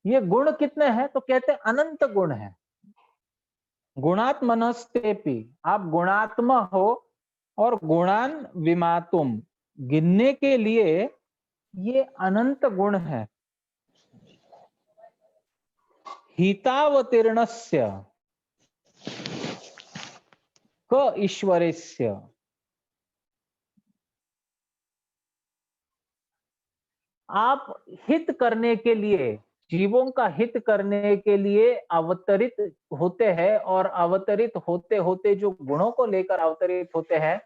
ये गुण कितने हैं? तो कहते हैं अनंत गुण है। गुणात्मनस्तेपि, आप गुणात्मा हो और गुणान विमातुम, गिनने के लिए ये अनंत गुण है। हितावतीर्णस्य क ईश्वरेस्य, आप हित करने के लिए, जीवों का हित करने के लिए अवतरित होते हैं, और अवतरित होते होते जो गुणों को लेकर अवतरित होते हैं,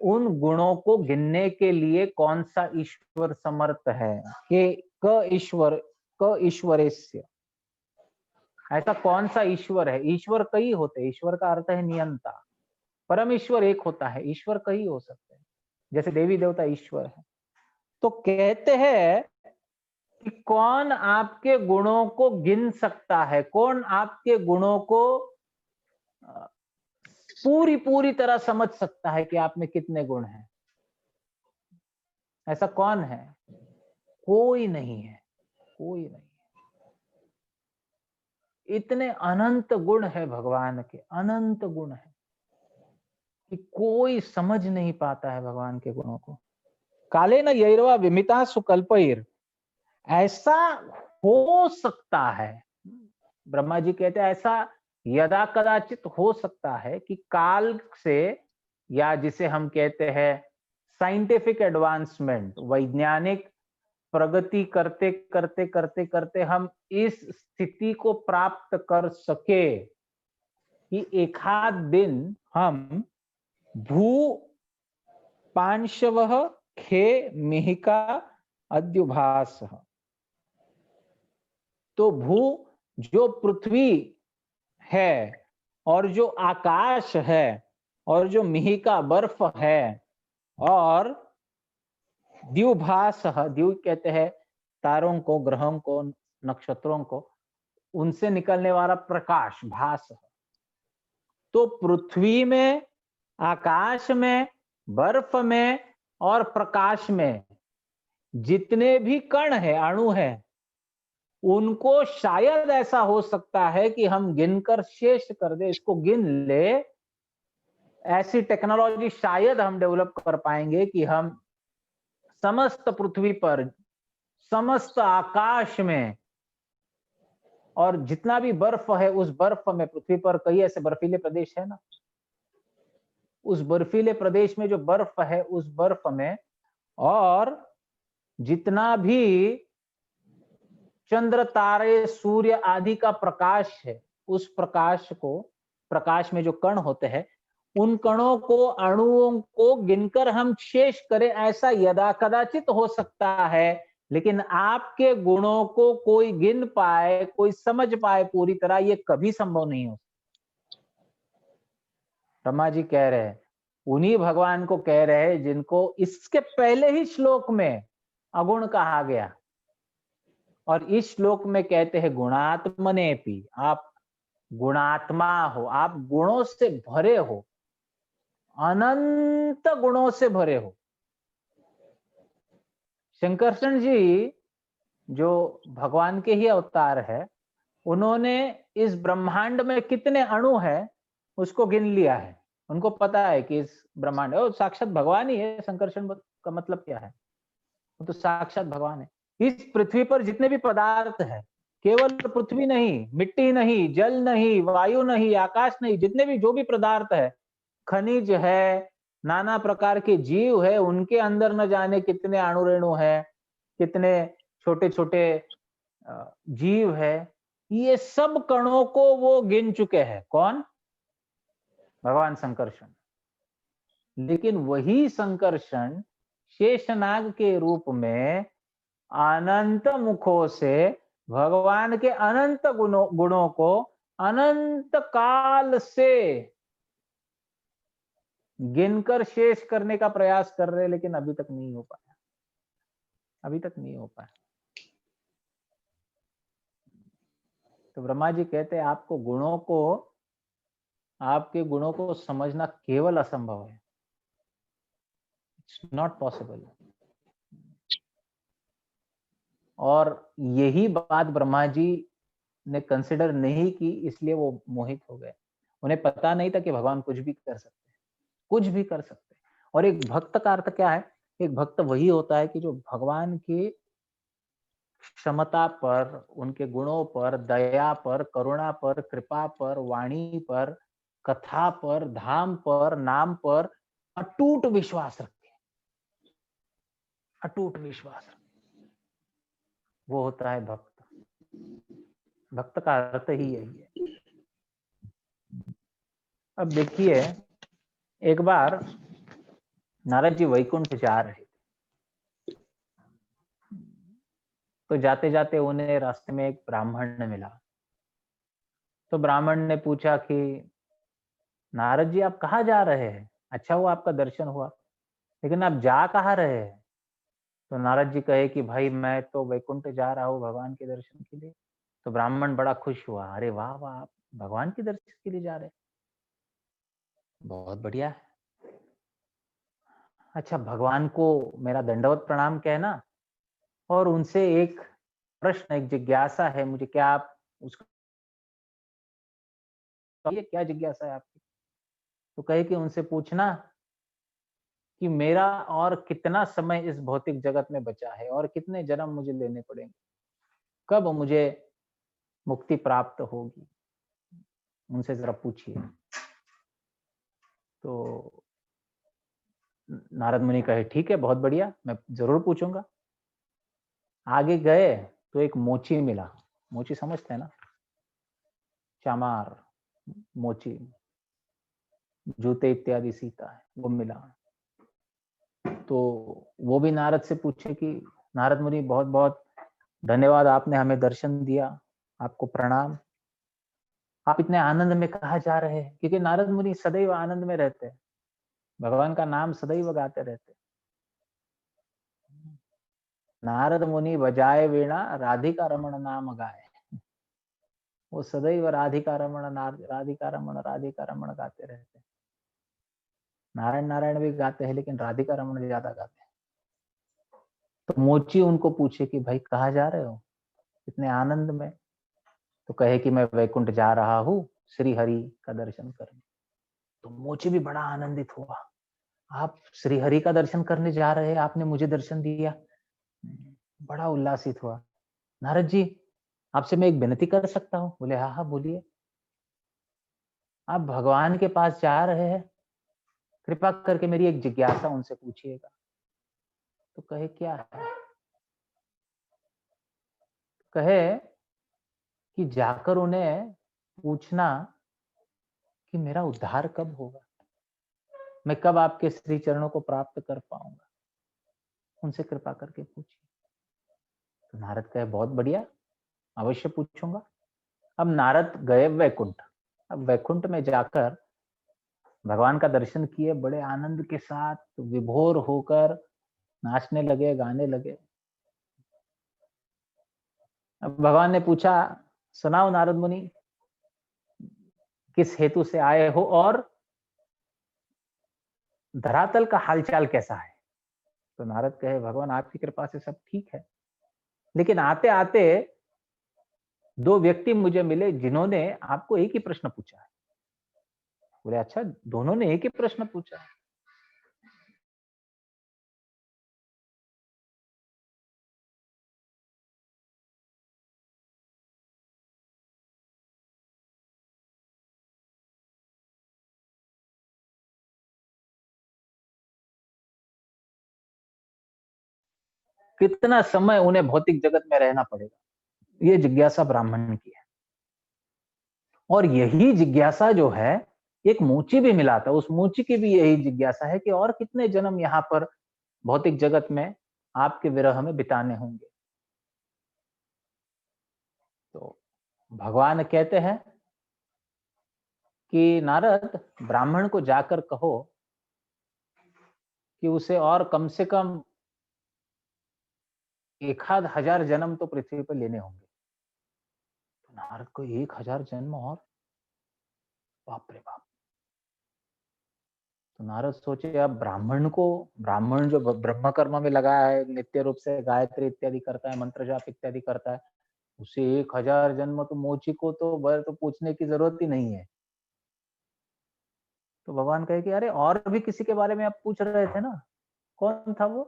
उन गुणों को गिनने के लिए कौन सा ईश्वर समर्थ है? कि क ईश्वरेस्य, ऐसा कौन सा ईश्वर है? ईश्वर कई होते हैं, ईश्वर का अर्थ है नियंता। परम ईश्वर एक होता है, ईश्वर कई हो सकते हैं, जैसे देवी देवता ईश्वर है। तो कहते हैं कि कौन आपके गुणों को गिन सकता है, कौन आपके गुणों को पूरी पूरी तरह समझ सकता है कि आप में कितने गुण हैं? ऐसा कौन है? कोई नहीं है, कोई नहीं। इतने अनंत गुण है भगवान के, अनंत गुण है कि कोई समझ नहीं पाता है भगवान के गुणों को। काले न यैरवा विमिता सुकल्पैर, ऐसा हो सकता है, ब्रह्मा जी कहते हैं ऐसा यदा कदाचित हो सकता है कि काल से, या जिसे हम कहते हैं साइंटिफिक एडवांसमेंट, वैज्ञानिक प्रगति करते करते करते करते हम इस स्थिति को प्राप्त कर सके कि एक आध दिन हम भू पांशव खे मिहिका अद्युभास, तो भू जो पृथ्वी है, और जो आकाश है, और जो मिहिका बर्फ है, और द्युभास, द्यु कहते हैं तारों को, ग्रहों को, नक्षत्रों को, उनसे निकलने वाला प्रकाश भास। तो पृथ्वी में, आकाश में, बर्फ में और प्रकाश में जितने भी कण है, अणु है, उनको शायद ऐसा हो सकता है कि हम गिनकर शेष कर दे, इसको गिन ले। ऐसी टेक्नोलॉजी शायद हम डेवलप कर पाएंगे कि हम समस्त पृथ्वी पर, समस्त आकाश में, और जितना भी बर्फ है उस बर्फ में, पृथ्वी पर कई ऐसे बर्फीले प्रदेश है ना, उस बर्फीले प्रदेश में जो बर्फ है उस बर्फ में, और जितना भी चंद्र तारे सूर्य आदि का प्रकाश है, उस प्रकाश को, प्रकाश में जो कण होते हैं, उन कणों को, अणुओं को गिनकर हम शेष करें, ऐसा यदा कदाचित हो सकता है। लेकिन आपके गुणों को कोई गिन पाए, कोई समझ पाए पूरी तरह, ये कभी संभव नहीं हो। ब्रह्मा जी कह रहे हैं, उन्हीं भगवान को कह रहे हैं जिनको इसके पहले ही श्लोक में अगुण कहा गया, और इस श्लोक में कहते हैं गुणात्मनेपि, आप गुणात्मा हो, आप गुणों से भरे हो, अनंत गुणों से भरे हो। शंकरषण जी जो भगवान के ही अवतार है, उन्होंने इस ब्रह्मांड में कितने अणु है उसको गिन लिया है। उनको पता है कि इस ब्रह्मांड, और साक्षात भगवान ही है। शंकरषण का मतलब क्या है? वो तो साक्षात भगवान है। इस पृथ्वी पर जितने भी पदार्थ है, केवल पृथ्वी नहीं, मिट्टी नहीं, जल नहीं, वायु नहीं, आकाश नहीं, जितने भी जो भी पदार्थ है, खनिज है, नाना प्रकार के जीव है, उनके अंदर न जाने कितने अणुरेणु है, कितने छोटे छोटे जीव है। ये सब कणों को वो गिन चुके हैं। कौन? भगवान संकर्षण। लेकिन वही संकर्षण शेषनाग के रूप में अनंत मुखों से भगवान के अनंत गुणों को अनंत काल से गिनकर शेष करने का प्रयास कर रहे, लेकिन अभी तक नहीं हो पाया, अभी तक नहीं हो पाया। तो ब्रह्मा जी कहते हैं आपको गुणों को, आपके गुणों को समझना केवल असंभव है, इट्स नॉट पॉसिबल। और यही बात ब्रह्मा जी ने कंसिडर नहीं की, इसलिए वो मोहित हो गए। उन्हें पता नहीं था कि भगवान कुछ भी कर सकते हैं, कुछ भी कर सकते हैं। और एक भक्त का अर्थ क्या है? एक भक्त वही होता है कि जो भगवान की क्षमता पर, उनके गुणों पर, दया पर, करुणा पर, कृपा पर, वाणी पर, कथा पर, धाम पर, नाम पर अटूट विश्वास रखे। अटूट विश्वास रखे, वो होता है भक्त। भक्त का अर्थ ही यही है। अब देखिए, एक बार नारद जी वैकुंठ जा रहे थे, तो जाते जाते उन्हें रास्ते में एक ब्राह्मण मिला। तो ब्राह्मण ने पूछा कि नारद जी आप कहाँ जा रहे हैं? अच्छा हुआ आपका दर्शन हुआ, लेकिन आप जा कहाँ रहे हैं? तो नारद जी कहे कि भाई मैं तो वैकुंठ जा रहा हूँ भगवान के दर्शन के लिए। तो ब्राह्मण बड़ा खुश हुआ, अरे वाह वाह, आप भगवान के दर्शन के लिए जा रहे हैं, बहुत बढ़िया है। अच्छा, भगवान को मेरा दंडवत प्रणाम कहना, और उनसे एक प्रश्न, एक जिज्ञासा है मुझे, क्या आप उसका, ये क्या जिज्ञासा है आपकी? तो कहे कि उनसे पूछना कि मेरा और कितना समय इस भौतिक जगत में बचा है और कितने जन्म मुझे लेने पड़ेंगे, कब मुझे मुक्ति प्राप्त होगी, उनसे जरा पूछिए। तो नारद मुनि कहे ठीक है, बहुत बढ़िया, मैं जरूर पूछूंगा। आगे गए तो एक मोची मिला। मोची समझते हैं ना? चामार, मोची, जूते इत्यादि सीता है, वो मिला। तो वो भी नारद से पूछे कि नारद मुनि बहुत बहुत धन्यवाद, आपने हमें दर्शन दिया, आपको प्रणाम। आप इतने आनंद में कहाँ जा रहे हैं? क्योंकि नारद मुनि सदैव आनंद में रहते हैं, भगवान का नाम सदैव गाते रहते हैं। नारद मुनि बजाए वीणा, राधिका रमण नाम गाए। वो सदैव राधिका रमण, राधिका रमण, राधिका रमण गाते रहते हैं। नारायण नारायण भी गाते हैं, लेकिन राधिका रमण ज्यादा गाते हैं। तो मोची उनको पूछे कि भाई कहाँ जा रहे हो इतने आनंद में? तो कहे कि मैं वैकुंठ जा रहा हूँ श्री हरि का दर्शन करने। तो मोची भी बड़ा आनंदित हुआ, आप श्री हरि का दर्शन करने जा रहे हैं, आपने मुझे दर्शन दिया। बड़ा उल्लासित हुआ। नारद जी, आपसे मैं एक विनती कर सकता हूँ? बोले हाँ हाँ बोलिए। आप भगवान के पास जा रहे हैं, कृपा करके मेरी एक जिज्ञासा उनसे पूछिएगा। तो कहे क्या है? कहे कि जाकर उन्हें पूछना कि मेरा उद्धार कब होगा, मैं कब आपके श्री चरणों को प्राप्त कर पाऊंगा, उनसे कृपा करके पूछिए। तो नारद कहे बहुत बढ़िया, अवश्य पूछूंगा। अब नारद गए वैकुंठ। अब वैकुंठ में जाकर भगवान का दर्शन किए, बड़े आनंद के साथ विभोर होकर नाचने लगे, गाने लगे। अब भगवान ने पूछा, सुनाओ नारद मुनि, किस हेतु से आए हो और धरातल का हालचाल कैसा है? तो नारद कहे भगवान आपकी कृपा से सब ठीक है, लेकिन आते आते दो व्यक्ति मुझे मिले जिन्होंने आपको एक ही प्रश्न पूछा है। बोले अच्छा, दोनों ने एक ही प्रश्न पूछा है? कितना समय उन्हें भौतिक जगत में रहना पड़ेगा, ये जिज्ञासा ब्राह्मण की है। और यही जिज्ञासा जो है, एक मूची भी मिला था, उस मूची की भी यही जिज्ञासा है कि और कितने जन्म यहाँ पर भौतिक जगत में आपके विरह में बिताने होंगे। तो भगवान कहते हैं कि नारद, ब्राह्मण को जाकर कहो कि उसे और कम से कम 1000 जन्म तो पृथ्वी पर लेने होंगे। तो नारद को 1000 जन्म, और बाप रे बाप, तो नारद सोचे अब ब्राह्मण जो ब्रह्म कर्म में लगा है, नित्य रूप से गायत्री इत्यादि करता है, मंत्र जाप इत्यादि करता है, उसे 1000 जन्म तो मोची को तो बर तो पूछने की जरूरत ही नहीं है। तो भगवान कहे कि अरे और भी किसी के बारे में आप पूछ रहे थे ना, कौन था वो?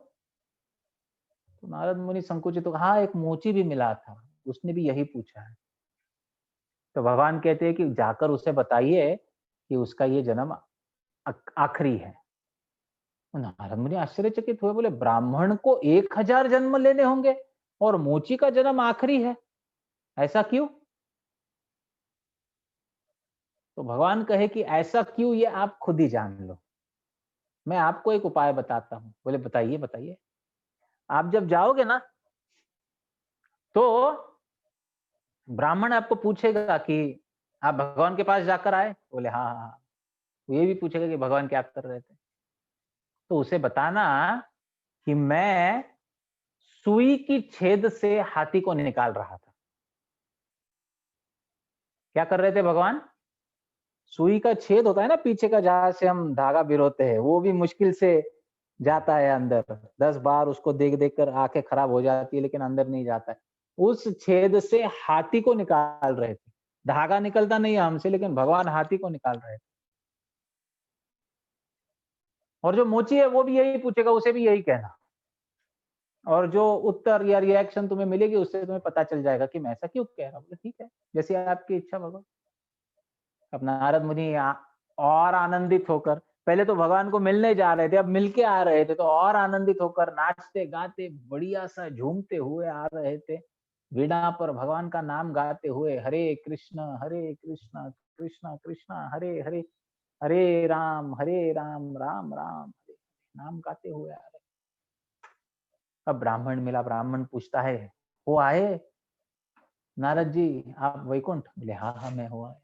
तो नारद मुनि संकुचित हो, हाँ एक मोची भी मिला था, उसने भी यही पूछा है। तो भगवान कहते हैं कि जाकर उसे बताइए कि उसका ये जन्म आखिरी है। तो नारद मुनि आश्चर्यचकित हुए, बोले ब्राह्मण को 1000 जन्म लेने होंगे और मोची का जन्म आखिरी है, ऐसा क्यों? तो भगवान कहे कि ऐसा क्यों ये आप खुद ही जान लो, मैं आपको एक उपाय बताता हूँ। बोले बताइए बताइए। आप जब जाओगे ना तो ब्राह्मण आपको पूछेगा कि आप भगवान के पास जाकर आए? बोले हाँ हाँ हाँ। वो ये भी पूछेगा कि भगवान क्या कर रहे थे? तो उसे बताना कि मैं सुई की छेद से हाथी को निकाल रहा था। क्या कर रहे थे भगवान? सुई का छेद होता है ना पीछे का, जहां से हम धागा बिरोते हैं, वो भी मुश्किल से जाता है अंदर। 10 बार उसको देख देख कर आंखें खराब हो जाती है, लेकिन अंदर नहीं जाता है। उस छेद से हाथी को निकाल रहे थे। धागा निकलता नहीं है हमसे, लेकिन भगवान हाथी को निकाल रहे थे। और जो मोची है वो भी यही पूछेगा, उसे भी यही कहना। और जो उत्तर या रिएक्शन तुम्हें मिलेगी, उससे तुम्हें पता चल जाएगा कि मैं ऐसा क्यों कह रहा हूँ। ठीक है, जैसे आपकी इच्छा भगवान। अब नारद मुनि और आनंदित होकर, पहले तो भगवान को मिलने जा रहे थे, अब मिलके आ रहे थे, तो और आनंदित होकर नाचते गाते बढ़िया सा झूमते हुए आ रहे थे। वीणा पर भगवान का नाम गाते हुए, हरे कृष्ण कृष्ण कृष्ण हरे हरे, हरे राम राम राम हरे हरे, नाम गाते हुए आ रहे। अब ब्राह्मण मिला, ब्राह्मण पूछता है, वो आए नारद जी, आप वैकुंठ? बोले हाँ हाँ मैं हुआ।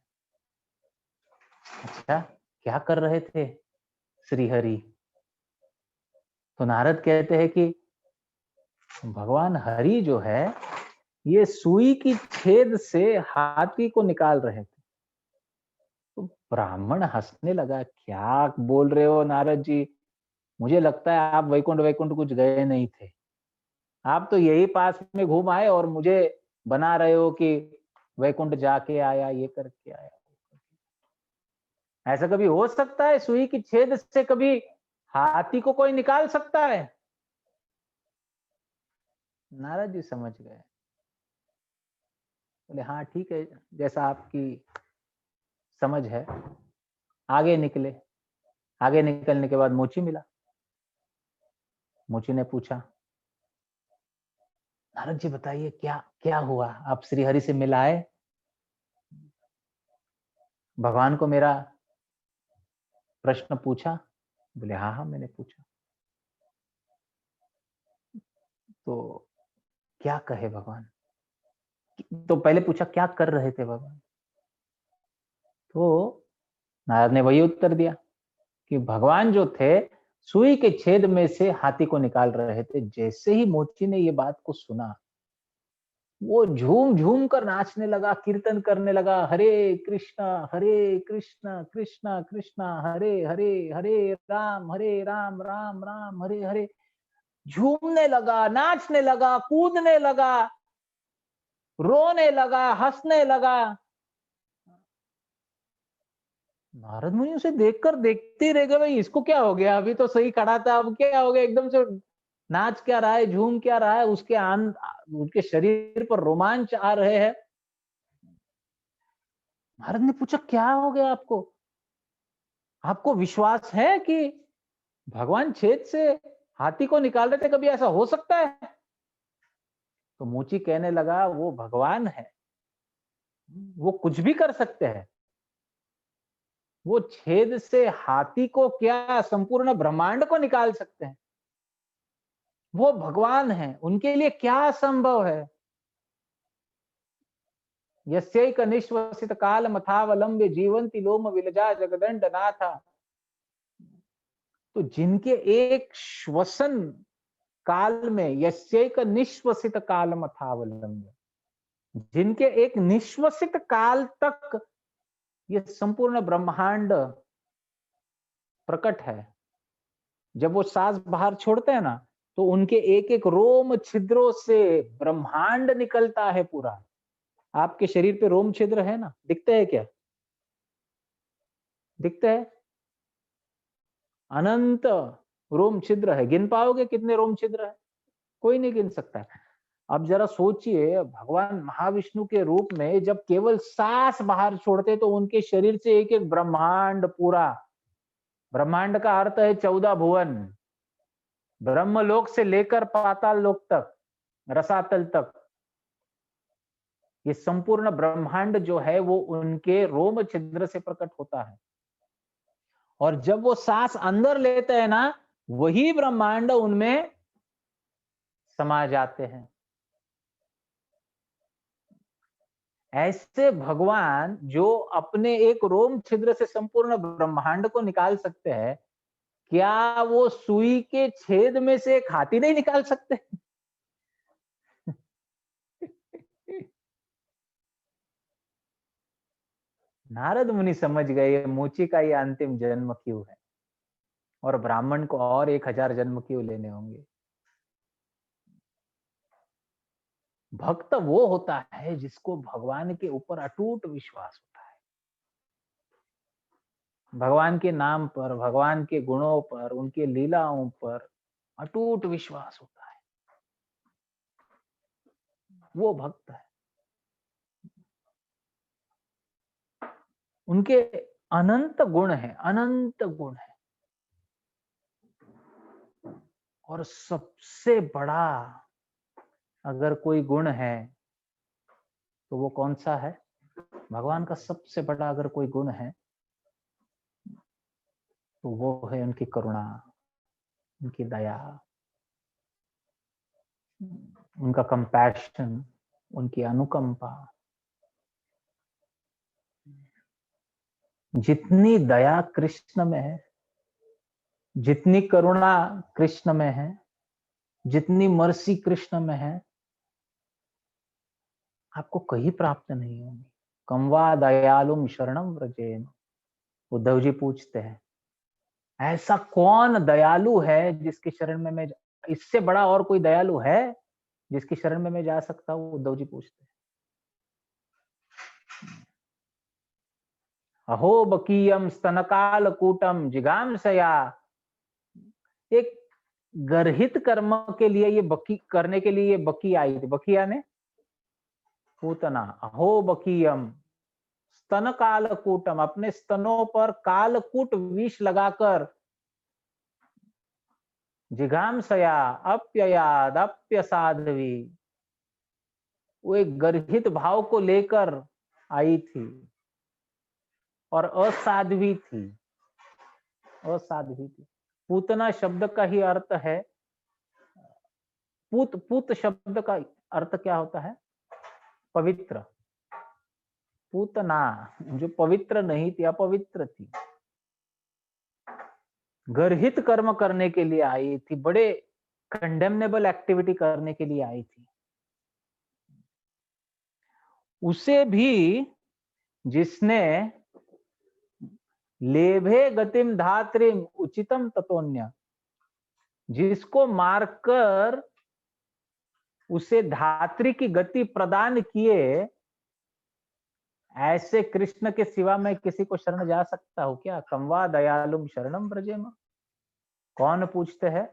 अच्छा, क्या कर रहे थे श्री हरि? तो नारद कहते हैं कि भगवान हरि जो है, ये सुई की छेद से हाथी को निकाल रहे थे। तो ब्राह्मण हंसने लगा, क्या बोल रहे हो नारद जी? मुझे लगता है आप वैकुंठ वैकुंठ कुछ गए नहीं थे, आप तो यही पास में घूम आए और मुझे बना रहे हो कि वैकुंठ जाके आया, ये करके आया। ऐसा कभी हो सकता है? सुई की छेद से कभी हाथी को कोई निकाल सकता है? नारद जी समझ गए, बोले हाँ ठीक है, जैसा आपकी समझ है। आगे निकले। आगे निकलने के बाद मोची मिला। मोची ने पूछा, नारद जी बताइए क्या क्या हुआ, आप श्री हरि से मिलाए? भगवान को मेरा प्रश्न पूछा? बोले हाँ हाँ मैंने पूछा। तो क्या कहे भगवान? तो पहले पूछा क्या कर रहे थे भगवान? तो नारद ने वही उत्तर दिया कि भगवान जो थे, सुई के छेद में से हाथी को निकाल रहे थे। जैसे ही मोची ने ये बात को सुना, वो झूम झूम कर नाचने लगा, कीर्तन करने लगा, हरे कृष्णा कृष्णा कृष्णा हरे हरे, हरे राम राम राम हरे हरे। झूमने लगा, नाचने लगा, कूदने लगा, रोने लगा, हंसने लगा। नारद मुनि उसे देखकर देखते ही रह गए, भाई इसको क्या हो गया? अभी तो सही खड़ा था, अब क्या हो गया? एकदम से नाच क्या रहा है, झूम क्या रहा है? उसके शरीर पर रोमांच आ रहे हैं। नारद ने पूछा क्या हो गया आपको? आपको विश्वास है कि भगवान छेद से हाथी को निकाल रहे थे? कभी ऐसा हो सकता है? तो मोची कहने लगा, वो भगवान है, वो कुछ भी कर सकते हैं। वो छेद से हाथी को क्या, संपूर्ण ब्रह्मांड को निकाल सकते हैं। वो भगवान है, उनके लिए क्या असंभव है? यस्यैक निश्वसित काल मथावलंब्य जीवंति लोम विलजा जगदंड नाथा। तो जिनके एक श्वसन काल में, यस्यैक निश्वसित काल मथावलंब्य, जिनके एक निश्वसित काल तक ये संपूर्ण ब्रह्मांड प्रकट है। जब वो सांस बाहर छोड़ते हैं ना, तो उनके एक एक रोम छिद्रों से ब्रह्मांड निकलता है पूरा। आपके शरीर पे रोम छिद्र है ना, दिखते हैं क्या? दिखते हैं? अनंत रोम छिद्र है। गिन पाओगे कितने रोम छिद्र है? कोई नहीं गिन सकता है। अब जरा सोचिए, भगवान महाविष्णु के रूप में जब केवल सांस बाहर छोड़ते तो उनके शरीर से एक एक ब्रह्मांड पूरा, ब्रह्मांड का अर्थ है 14 भुवन, ब्रह्मलोक से लेकर पाताल लोक तक, रसातल तक, ये संपूर्ण ब्रह्मांड जो है वो उनके रोम छिद्र से प्रकट होता है। और जब वो सांस अंदर लेते हैं ना, वही ब्रह्मांड उनमें समा जाते हैं। ऐसे भगवान जो अपने एक रोम छिद्र से संपूर्ण ब्रह्मांड को निकाल सकते हैं, क्या वो सुई के छेद में से एक हाथी नहीं निकाल सकते? नारद मुनि समझ गए मूची का ये अंतिम जन्म क्यों है, और ब्राह्मण को और 1000 जन्म क्यों लेने होंगे। भक्त वो होता है जिसको भगवान के ऊपर अटूट विश्वास होता है, भगवान के नाम पर, भगवान के गुणों पर, उनके लीलाओं पर अटूट विश्वास होता है, वो भक्त है। उनके अनंत गुण है, अनंत गुण है। और सबसे बड़ा अगर कोई गुण है तो वो कौन सा है? भगवान का सबसे बड़ा अगर कोई गुण है तो वो है उनकी करुणा, उनकी दया, उनका कंपैशन, उनकी अनुकंपा। जितनी दया कृष्ण में है, जितनी करुणा कृष्ण में है, जितनी मर्सी कृष्ण में है, आपको कहीं प्राप्त नहीं होगी। कमवा दयालुम शरणम व्रजेन, उद्धव जी पूछते हैं, ऐसा कौन दयालु है जिसके शरण में मैं, इससे बड़ा और कोई दयालु है जिसकी शरण में मैं जा सकता हूं? उद्धव जी पूछते हैं। अहो बकीयम स्तनकाल कूटम जिगामसया, एक गर्हित कर्म के लिए ये बकी करने के लिए ये बकी आई थी। बकिया ने पूतना, अहो बकीयम स्तन कालकूटम, अपने स्तनों पर कालकूट विष लगाकर, जिघांसया अप्ययाद अप्यसाध्वी, वो एक गर्हित भाव को लेकर आई थी और असाध्वी थी, असाध्वी थी। पूतना शब्द का ही अर्थ है, पूत, पूत शब्द का अर्थ क्या होता है? पवित्र। पूतना जो पवित्र नहीं थी, अपवित्र थी, गर्हित कर्म करने के लिए आई थी, बड़े कंडेमनेबल एक्टिविटी करने के लिए आई थी। उसे भी जिसने लेभे गतिम धात्रिम उचितम ततोन्य, जिसको मारकर उसे धात्री की गति प्रदान किए, ऐसे कृष्ण के सिवा मैं किसी को शरण जा सकता हूं क्या? कमवा दयालुम शरणम ब्रजेम, कौन पूछते हैं?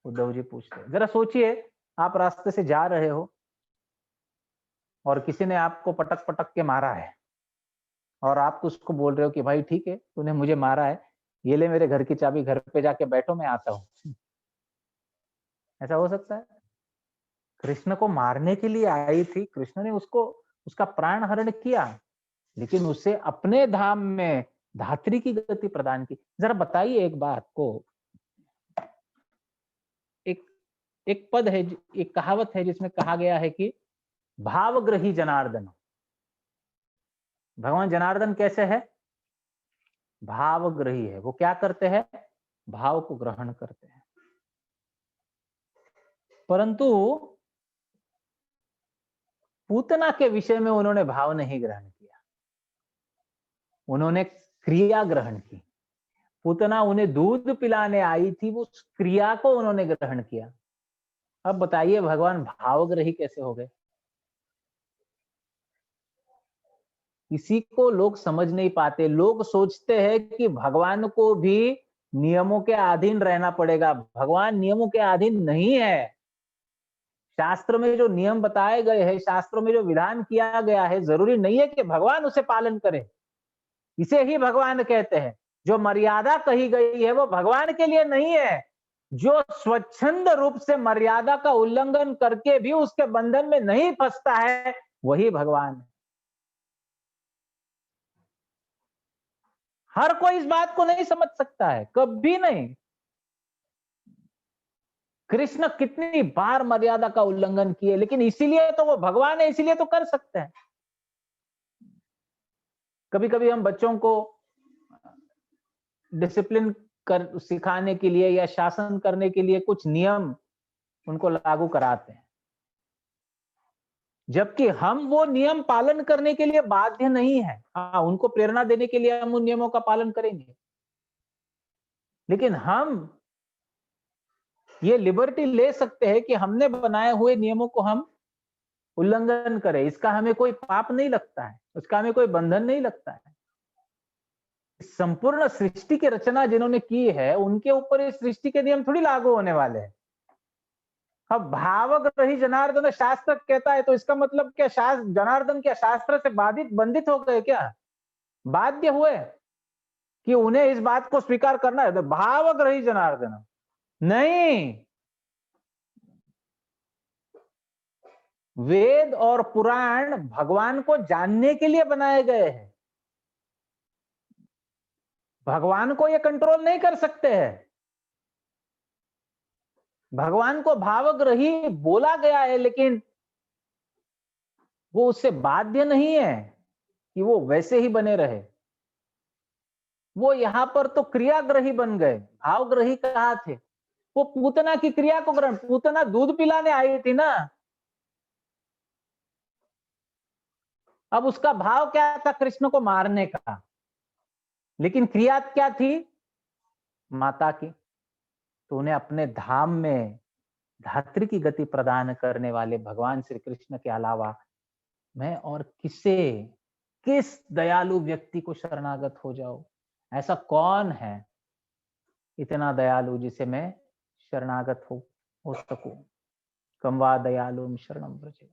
उद्धव जी पूछते हैं। जरा सोचिए, आप रास्ते से जा रहे हो और किसी ने आपको पटक पटक के मारा है, और आप उसको बोल रहे हो कि भाई ठीक है, तूने मुझे मारा है, ये ले मेरे घर की चाबी, घर पे जाके बैठो, मैं आता हूं। ऐसा हो सकता है? कृष्ण को मारने के लिए आई थी, कृष्ण ने उसको, उसका प्राण हरण किया, लेकिन उसे अपने धाम में धात्री की गति प्रदान की। जरा बताइए एक बात को, एक एक पद है, एक कहावत है जिसमें कहा गया है कि भावग्रही जनार्दन। भगवान जनार्दन कैसे है? भावग्रही है। वो क्या करते हैं? भाव को ग्रहण करते हैं। परंतु पूतना के विषय में उन्होंने भाव नहीं ग्रहण किया, उन्होंने क्रिया ग्रहण की। पूतना उन्हें दूध पिलाने आई थी, वो उस क्रिया को उन्होंने ग्रहण किया। अब बताइए भगवान भावग्रही कैसे हो गए? इसी को लोग समझ नहीं पाते। लोग सोचते हैं कि भगवान को भी नियमों के अधीन रहना पड़ेगा। भगवान नियमों के अधीन नहीं है। शास्त्र में जो नियम बताए गए हैं, शास्त्रों में जो विधान किया गया है, जरूरी नहीं है कि भगवान उसे पालन करे। इसे ही भगवान कहते हैं। जो मर्यादा कही गई है वो भगवान के लिए नहीं है। जो स्वच्छंद रूप से मर्यादा का उल्लंघन करके भी उसके बंधन में नहीं फंसता है, वही भगवान है। हर कोई इस बात को नहीं समझ सकता है, कभी नहीं। कृष्ण कितनी बार मर्यादा का उल्लंघन किए, लेकिन इसीलिए तो वो भगवान है, इसीलिए तो कर सकते हैं। कभी कभी हम बच्चों को डिसिप्लिन कर सिखाने के लिए या शासन करने के लिए कुछ नियम उनको लागू कराते हैं, जबकि हम वो नियम पालन करने के लिए बाध्य नहीं है। हाँ, उनको प्रेरणा देने के लिए हम उन नियमों का पालन करेंगे, लेकिन हम ये लिबर्टी ले सकते हैं कि हमने बनाए हुए नियमों को हम उल्लंघन करें। इसका हमें कोई पाप नहीं लगता है, उसका हमें कोई बंधन नहीं लगता है। संपूर्ण सृष्टि की रचना जिन्होंने की है, उनके ऊपर इस सृष्टि के नियम थोड़ी लागू होने वाले हैं। अब भावग्रही जनार्दन शास्त्र कहता है, तो इसका मतलब क्या शास्त्र जनार्दन क्या शास्त्र से बाधित बंधित हो गए क्या? बाध्य हुए कि उन्हें इस बात को स्वीकार करना है? तो भावग्रही जनार्दन नहीं, वेद और पुराण भगवान को जानने के लिए बनाए गए हैं। भगवान को ये कंट्रोल नहीं कर सकते हैं। भगवान को भावग्रही बोला गया है, लेकिन वो उससे बाध्य नहीं है कि वो वैसे ही बने रहे। वो यहां पर तो क्रियाग्रही बन गए, भावग्रही कहाँ थे? वो पूतना की क्रिया को ग्रहण, पूतना दूध पिलाने आई थी ना। अब उसका भाव क्या था? कृष्ण को मारने का, लेकिन क्रिया क्या थी? माता की। तो उन्हें अपने धाम में धात्री की गति प्रदान करने वाले भगवान श्री कृष्ण के अलावा मैं और किस दयालु व्यक्ति को शरणागत हो जाऊं? ऐसा कौन है इतना दयालु जिसे मैं शरणागत हो सकूं? कम वा दयालु शरणम व्रजे।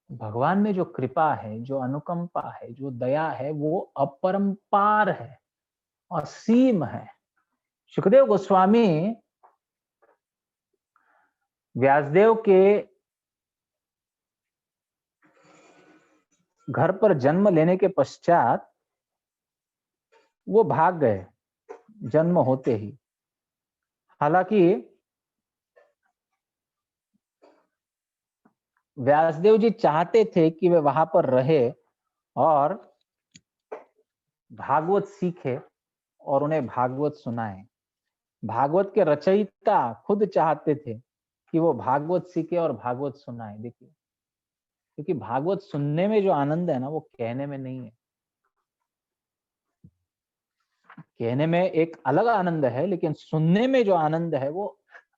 भगवान में जो कृपा है, जो अनुकंपा है, जो दया है, वो अपरंपार है, असीम है। सुखदेव गोस्वामी व्यासदेव के घर पर जन्म लेने के पश्चात वो भाग गए जन्म होते ही। हालांकि व्यासदेव जी चाहते थे कि वे वहां पर रहे और भागवत सीखे और उन्हें भागवत सुनाए। भागवत के रचयिता खुद चाहते थे कि वो भागवत सीखे और भागवत सुनाए। देखिए, क्योंकि भागवत सुनने में जो आनंद है ना, वो कहने में नहीं है। कहने में एक अलग आनंद है, लेकिन सुनने में जो आनंद है वो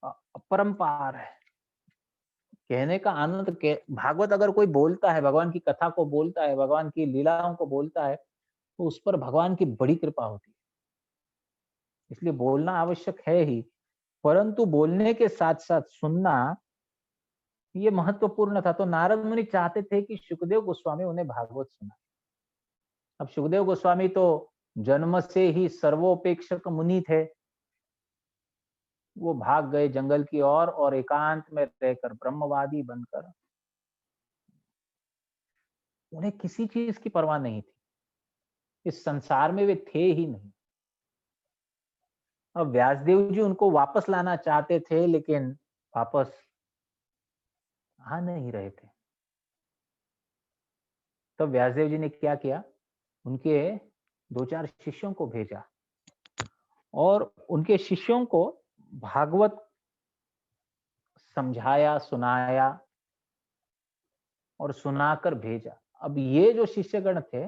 अपरंपार है। कहने का आनंद भागवत अगर कोई बोलता है, भगवान की कथा को बोलता है, भगवान की लीलाओं को बोलता है, तो उस पर भगवान की बड़ी कृपा होती है। इसलिए बोलना आवश्यक है ही, परंतु बोलने के साथ साथ सुनना ये महत्वपूर्ण था। तो नारद मुनि चाहते थे कि सुखदेव गोस्वामी उन्हें भागवत सुना। अब सुखदेव गोस्वामी तो जन्म से ही सर्वोपेक्षक मुनि थे। वो भाग गए जंगल की ओर और एकांत में रहकर ब्रह्मवादी बनकर, उन्हें किसी चीज की परवाह नहीं थी। इस संसार में वे थे ही नहीं। अब व्यासदेव जी उनको वापस लाना चाहते थे, लेकिन वापस आ नहीं रहे थे। तो व्यासदेव जी ने क्या किया? उनके दो चार शिष्यों को भेजा और उनके शिष्यों को भागवत समझाया, सुनाया और सुनाकर भेजा। अब ये जो शिष्यगण थे,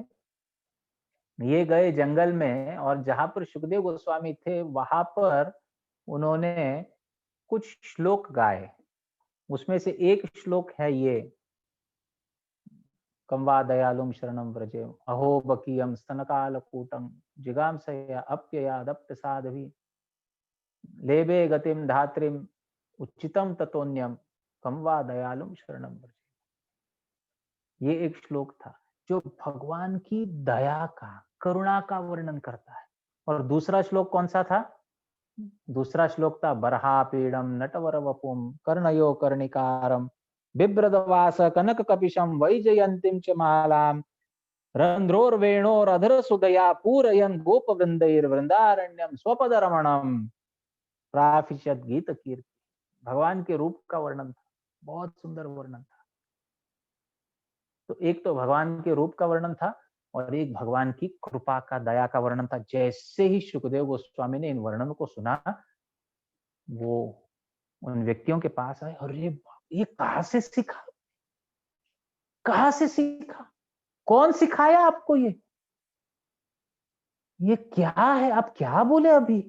ये गए जंगल में और जहां पर सुखदेव गोस्वामी थे वहां पर उन्होंने कुछ श्लोक गाए। उसमें से एक श्लोक है ये, कं वा दयालुं शरणं व्रजे अहो बकीयं स्तनकालकूटं जिगांसया अप्ययादप्यसाधभि लेबे गतिम धात्रिम उच्चितम ततोन्यम कं वा दयालुं शरणं व्रजे। ये एक श्लोक था जो भगवान की दया का, करुणा का वर्णन करता है। और दूसरा श्लोक कौन सा था? दूसरा श्लोक था बर्हापीडम नटवर वपुम कर्णयो कर्णिकारम बिभ्रदवास कनक कपिशम वैजयंतीम च मालाम रंध्रोर्वेणोर अधर सुदया पूरयन गोप वृंदैर वृंदारण्यम स्वपद रमणम प्राफिशत गीत कीर्ति। भगवान के रूप का वर्णन था, बहुत सुंदर वर्णन था। तो एक तो भगवान के रूप का वर्णन था और एक भगवान की कृपा का, दया का वर्णन था। जैसे ही सुखदेव गोस्वामी ने इन वर्णनों को सुना, वो उन व्यक्तियों के पास आए, अरे ये कहां से सीखा, कहां से सीखा, कौन सिखाया आपको ये क्या है, आप क्या बोले अभी?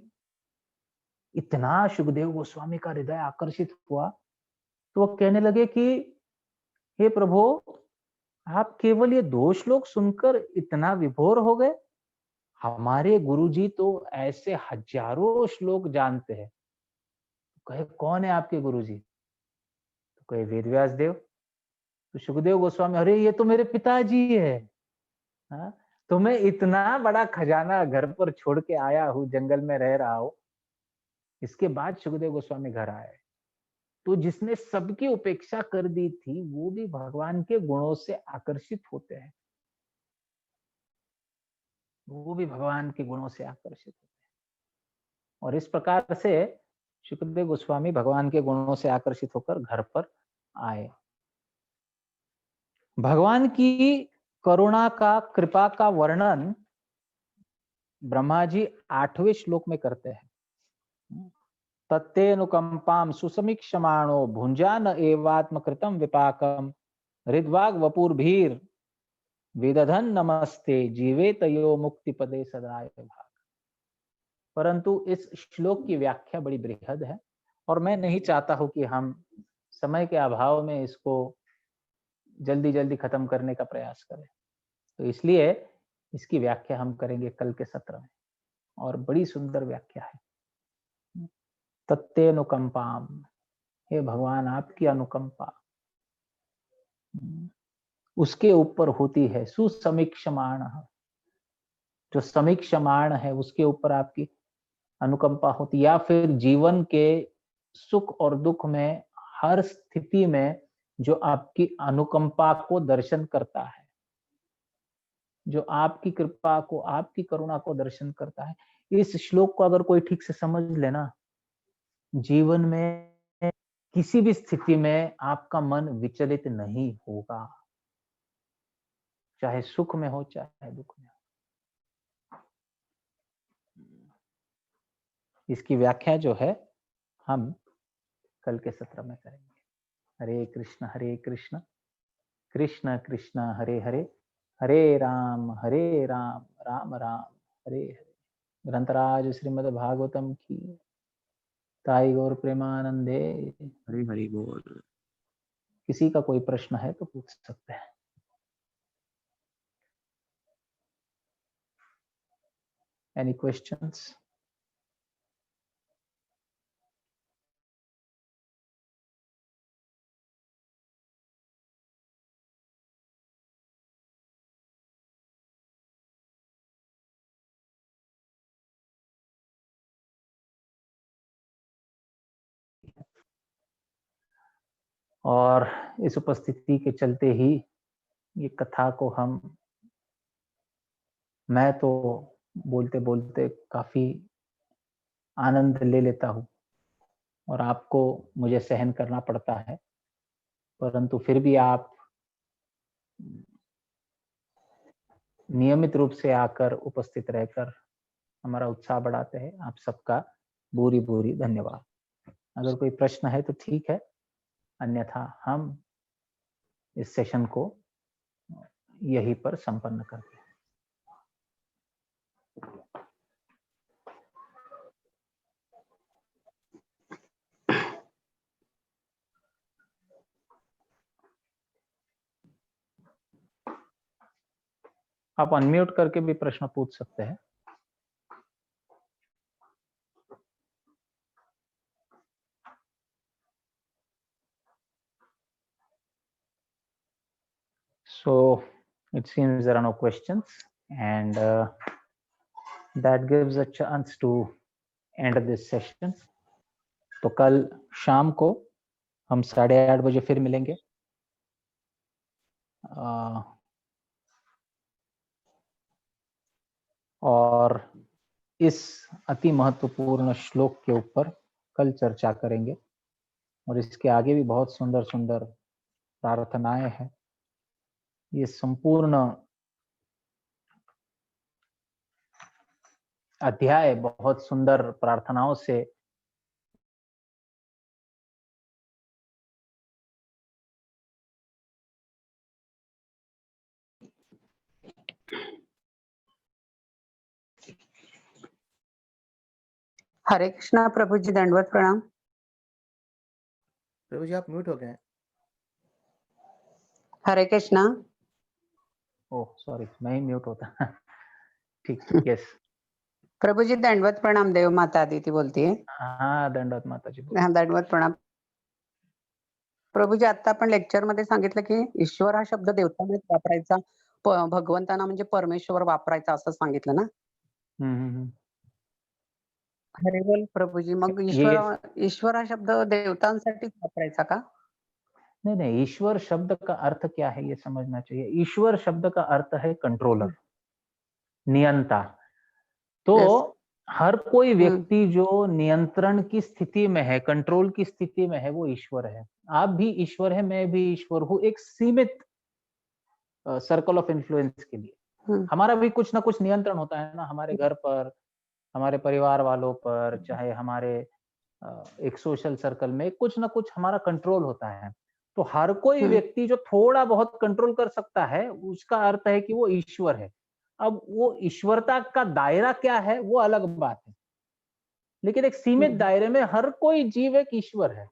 इतना सुखदेव गोस्वामी का हृदय आकर्षित हुआ तो वो कहने लगे कि हे प्रभु, आप केवल ये 2 श्लोक सुनकर इतना विभोर हो गए? हमारे गुरुजी तो ऐसे हजारों श्लोक जानते हैं। तो कहे कौन है आपके गुरुजी? तो कहे वेद व्यास देव। तो सुखदेव गोस्वामी, अरे ये तो मेरे पिताजी है। हाँ? तो मैं इतना बड़ा खजाना घर पर छोड़ के आया हूँ, जंगल में रह रहा हूँ। इसके बाद सुखदेव गोस्वामी घर आए। तो जिसने सबकी उपेक्षा कर दी थी वो भी भगवान के गुणों से आकर्षित होते हैं, वो भी भगवान के गुणों से आकर्षित होते हैं। और इस प्रकार से सुखदेव गोस्वामी भगवान के गुणों से आकर्षित होकर घर पर आए। भगवान की करुणा का, कृपा का वर्णन ब्रह्मा जी 8वें श्लोक में करते हैं। तत्तेनुकंपाम सुसमीक्षमाणो भुंजान एवात्मकृतम विपाकम हृद्वाग वपुर्भीर विदधन नमस्ते जीवेत यो मुक्ति पदे सदाय भाग। परंतु इस श्लोक की व्याख्या बड़ी बृहद है और मैं नहीं चाहता हूं कि हम समय के अभाव में इसको जल्दी जल्दी खत्म करने का प्रयास करें। तो इसलिए इसकी व्याख्या हम करेंगे कल के सत्र में, और बड़ी सुंदर व्याख्या है। तत्ते अनुकंपाम, हे भगवान आपकी अनुकंपा उसके ऊपर होती है। सुसमीक्षमाण, जो समीक्षमाण है उसके ऊपर आपकी अनुकंपा होती, या फिर जीवन के सुख और दुख में हर स्थिति में जो आपकी अनुकंपा को दर्शन करता है, जो आपकी कृपा को, आपकी करुणा को दर्शन करता है। इस श्लोक को अगर कोई ठीक से समझ लेना, जीवन में किसी भी स्थिति में आपका मन विचलित नहीं होगा, चाहे सुख में हो चाहे दुख में हो। इसकी व्याख्या जो है हम कल के सत्र में करेंगे। हरे कृष्ण कृष्ण कृष्ण हरे हरे, हरे राम राम राम हरे हरे। ग्रंथराज श्रीमद् भागवतम की ताई गौर प्रेमानंदे। हरि हरि बोल। किसी का कोई प्रश्न है तो पूछ सकते हैं। Any questions? और इस उपस्थिति के चलते ही ये कथा को मैं तो बोलते बोलते काफी आनंद ले लेता हूँ और आपको मुझे सहन करना पड़ता है, परंतु फिर भी आप नियमित रूप से आकर उपस्थित रहकर हमारा उत्साह बढ़ाते हैं। आप सबका भूरी भूरी धन्यवाद। अगर कोई प्रश्न है तो ठीक है, अन्यथा हम इस सेशन को यहीं पर संपन्न करते हैं। आप अनम्यूट करके भी प्रश्न पूछ सकते हैं। So it seems there are no questions, and that gives a chance to end this session. तो कल शाम को हम 8:30 बजे फिर मिलेंगे। और इस अति महत्वपूर्ण श्लोक के ऊपर कल चर्चा करेंगे, और इसके आगे भी बहुत सुंदर सुंदर प्रार्थनाएं हैं। ये संपूर्ण अध्याय बहुत सुंदर प्रार्थनाओं से हरे कृष्णा प्रभु जी, दंडवत प्रणाम। प्रभु जी आप म्यूट हो गए। हरे कृष्णा। ओह सॉरी, मैं ही म्यूट होता। ठीक, यस। प्रभू जी दंडवत प्रणाम। देव माता अदिती बोलतीये। हाँ, दंडवत माताजी बोला। हाँ, दंडवत प्रणाम। प्रभू जी, आता आपण लेक्चर मध्ये सांगितलं की ईश्वर हा शब्द देवतांनाच वापरायचा, भगवंतांना म्हणजे परमेश्वर वापरायचा असं सांगितलं ना? हरे बोल प्रभू जी। मग ईश्वर हा शब्द देवतांसाठीच वापरायचा का? नहीं नहीं, ईश्वर शब्द का अर्थ क्या है ये समझना चाहिए। ईश्वर शब्द का अर्थ है कंट्रोलर, नियंता। तो हर कोई व्यक्ति जो नियंत्रण की स्थिति में है, कंट्रोल की स्थिति में है, वो ईश्वर है। आप भी ईश्वर है, मैं भी ईश्वर हूँ, एक सीमित सर्कल ऑफ इन्फ्लुएंस के लिए। हमारा भी कुछ ना कुछ नियंत्रण होता है ना, हमारे घर पर, हमारे परिवार वालों पर, चाहे हमारे एक सोशल सर्कल में कुछ ना कुछ हमारा कंट्रोल होता है। तो हर कोई व्यक्ति जो थोड़ा बहुत कंट्रोल कर सकता है, उसका अर्थ है कि वो ईश्वर है। अब वो ईश्वरता का दायरा क्या है, वो अलग बात है, लेकिन एक सीमित दायरे में हर कोई जीव एक ईश्वर है।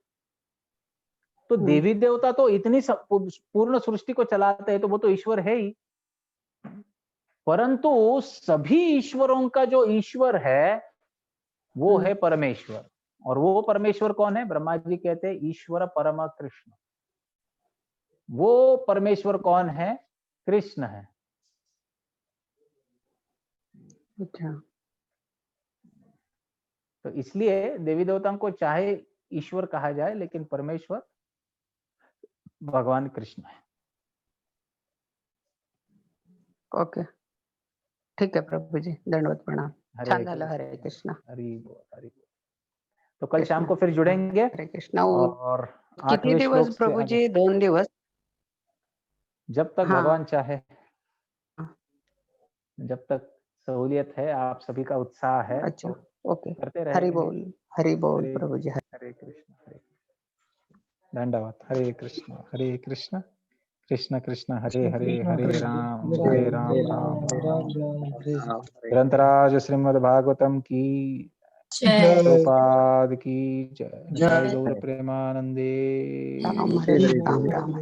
तो देवी देवता तो इतनी पूर्ण सृष्टि को चलाते हैं, तो वो तो ईश्वर है ही। परंतु सभी ईश्वरों का जो ईश्वर है वो है परमेश्वर। और वो परमेश्वर कौन है? ब्रह्मा जी कहते हैं ईश्वर परम कृष्ण। वो परमेश्वर कौन है? कृष्ण है। अच्छा। तो इसलिए देवी देवताओं को चाहे ईश्वर कहा जाए, लेकिन परमेश्वर भगवान कृष्ण है। ओके, ठीक है प्रभु जी, दंडवत प्रणाम। छान झालं। हरे कृष्णा। हरि बोल, हरि बोल। तो कल शाम को फिर जुड़ेंगे। हरे कृष्णा। और कितने दिवस प्रभु जी? 2 दिवस? जब तक हाँ। भगवान चाहे, जब तक सहूलियत है, आप सभी का उत्साह है। अच्छा, तो ओके। करते हरि रहेंगे। बोल, हरि बोल प्रभु जी। हरे कृष्ण, हरे दंडवत। हरे कृष्ण, कृष्ण कृष्ण हरे हरे, हरे राम राम राम। ग्रंथराज श्रीमद् भागवतम की प्रभुपाद की जय। जय गौर प्रेमानंदे। राम हरे राम राम।